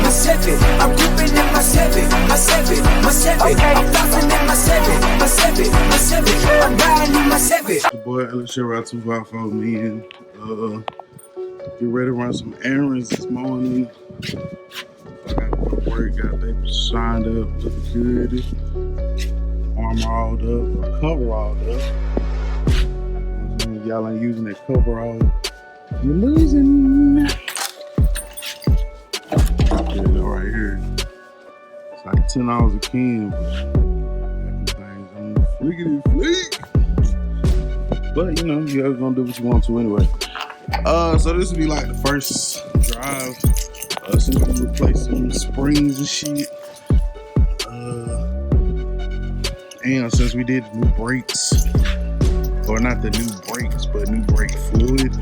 my Chevy. I'm ripping in my Chevy, my Chevy, my Chevy. I'm flossing in my Chevy, my Chevy, my Chevy. I'm riding in my Chevy. The boy Chevy 254, man. Get ready to run some errands this morning. I got to go to work, got baby shined up, looking good. Armor all up, cover all up. Y'all ain't using that cover all, you're losing. Yeah, right here. It's like $10 a can, but everything's on flickety flick. But you know, you guys gonna do what you want to anyway. So this will be like the first drive since we replaced some springs and shit. And since we did new brakes, or not the new brakes, but new brake fluid.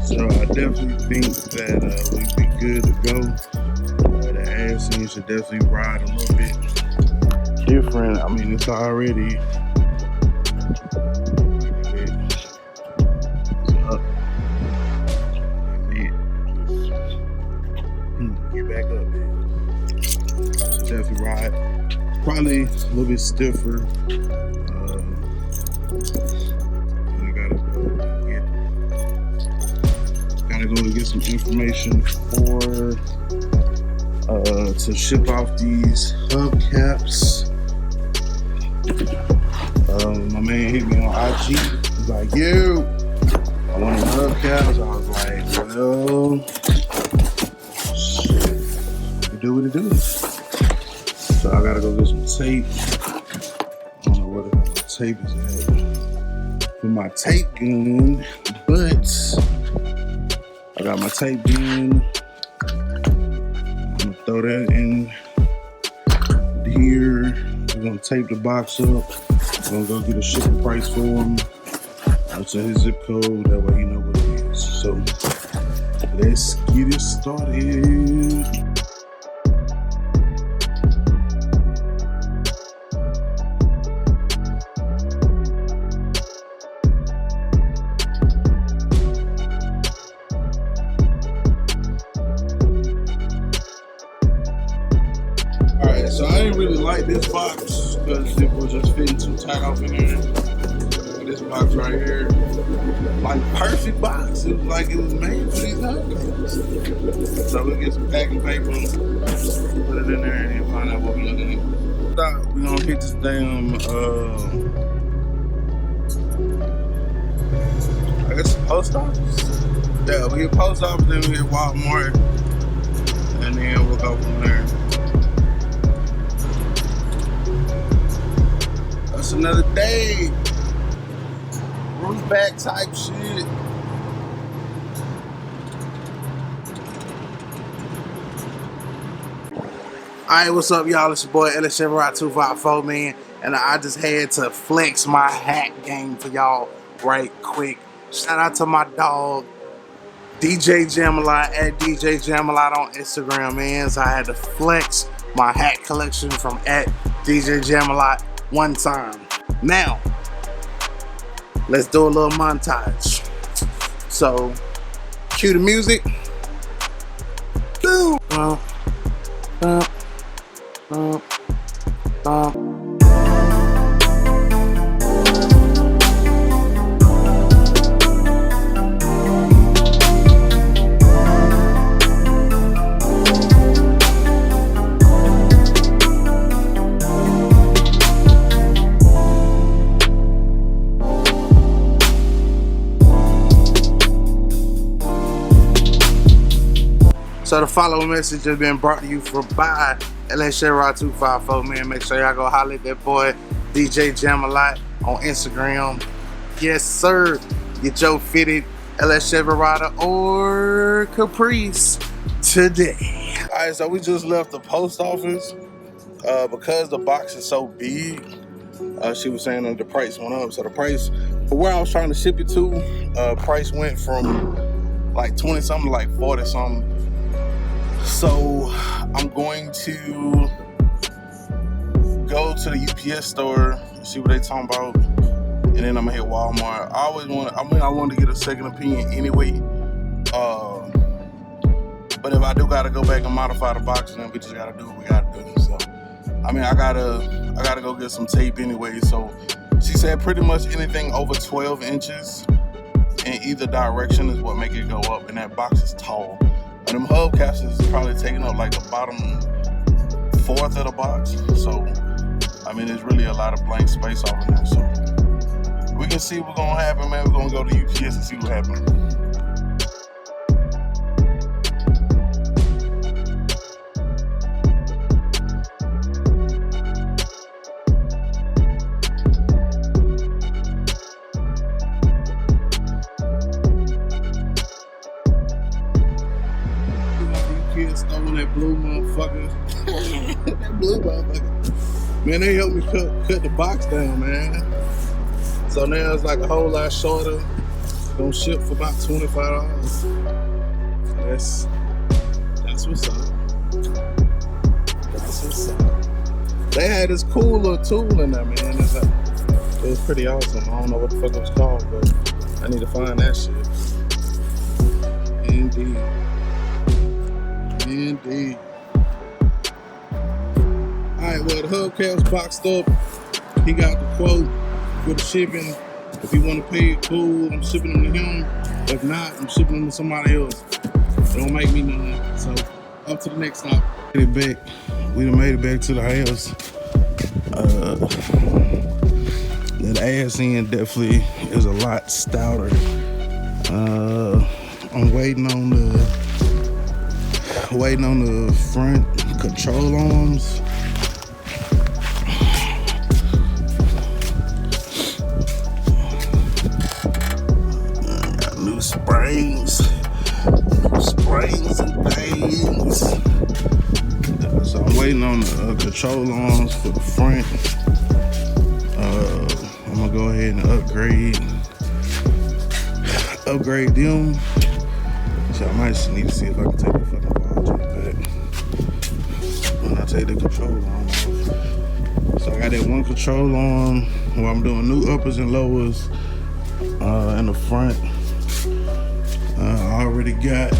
So I definitely think that we'd be good to go. The ass scene should definitely ride a little bit different. I mean, it's already up. Get back up, man. Should definitely ride. Probably a little bit stiffer. Gotta go to get some information for to ship off these hubcaps. My man hit me on IG. He's like, "Yo, I want the hubcaps." I was like, "Well, shit, you do what it do." So I gotta go get some tape. I don't know where the hell my tape is at for my tape gun, but I got my tape gun. I'm gonna throw that in here. We're gonna tape the box up. We're gonna go get a shipping price for him. I'll send his zip code, that way you know what it is. So let's get it started. So I didn't really like this box because it was just fitting too tight off in there. And this box right here, like perfect box. It was like it was made for these hubcaps. So we'll get some packing paper, put it in there, and find out what we're looking at. We're gonna hit this damn, I guess the post office. Yeah, we hit post office, then we hit Walmart, and then we'll go from there. That's another day. Roof back type shit. Alright, what's up, y'all? It's your boy Chevy 254, man. And I just had to flex my hat game for y'all right quick. Shout out to my dog, DJ Jamalot, at DJ Jamalot on Instagram, man. So I had to flex my hat collection from at DJ Jamalot one time. Now, let's do a little montage. So, cue the music. Boom. So the following message has been brought to you by Chevy 254, man. Make sure y'all go holler at that boy DJ Jamalot on Instagram. Yes, sir. Get your fitted Chevy Rider or Caprice today. All right, so we just left the post office because the box is so big. She was saying that the price went up. So the price for where I was trying to ship it to, price went from like 20 something to like 40 something. So I'm going to go to the UPS store and see what they talking about, and then I'm gonna hit Walmart. I wanted to get a second opinion anyway. But if I do gotta go back and modify the box, then we just gotta do what we gotta do. So, I mean, I gotta go get some tape anyway. So, she said pretty much anything over 12 inches in either direction is what make it go up, and that box is tall. And them hubcaps is probably taking up like the bottom fourth of the box. So, I mean, there's really a lot of blank space over there. So, we can see what's gonna happen, man. We're gonna go to UPS and see what happens. Throwing that blue motherfucker. That blue motherfucker. Man, they helped me cut the box down, man. So now it's like a whole lot shorter. Gonna ship for about $25. So that's what's up. That's what's up. They had this cool little tool in there, man. It was pretty awesome. I don't know what the fuck it was called, but I need to find that shit. Indeed. Alright, well, the hubcaps boxed up. He got the quote for the shipping. If you want to pay it, cool. I'm shipping them to him. If not, I'm shipping them to somebody else. It don't make me none. So, up to the next stop. We done made it back to the house. That ass end definitely is a lot stouter. I'm waiting on the front control arms. Got new springs and things. So I'm waiting on the control arms for the front. I'm gonna go ahead and upgrade them. So I might just need to see if I can take the fucking ball joint back when I take the control arm off. So I got that one control arm where I'm doing new uppers and lowers in the front. I already got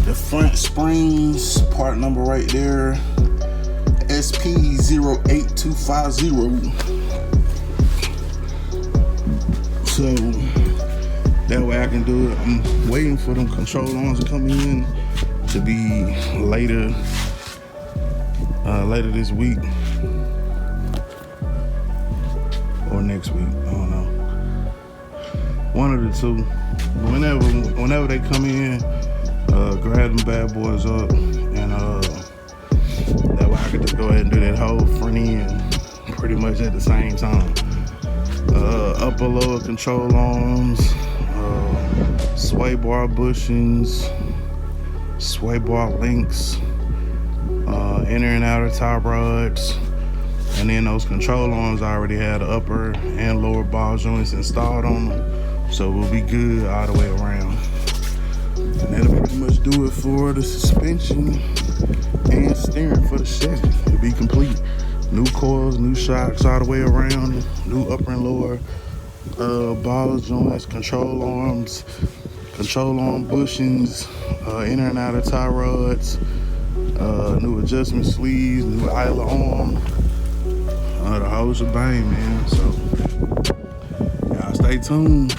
the front springs, part number right there, SP08250. So that way I can do it. I'm waiting for them control arms to come in to be later this week or next week. I don't know. One of the two. Whenever they come in, grab them bad boys up, and that way I can just go ahead and do that whole front end pretty much at the same time. Upper lower control arms, sway bar bushings, sway bar links, inner and outer tie rods, and then those control arms I already had the upper and lower ball joints installed on them, so we'll be good all the way around. And that'll pretty much do it for the suspension and steering for the Chevy. It'll be complete. New coils, new shocks all the way around, new upper and lower ball joints, control arms, control arm bushings, inner and outer tie rods, new adjustment sleeves, new idler arm, the whole shebang, man. So y'all stay tuned.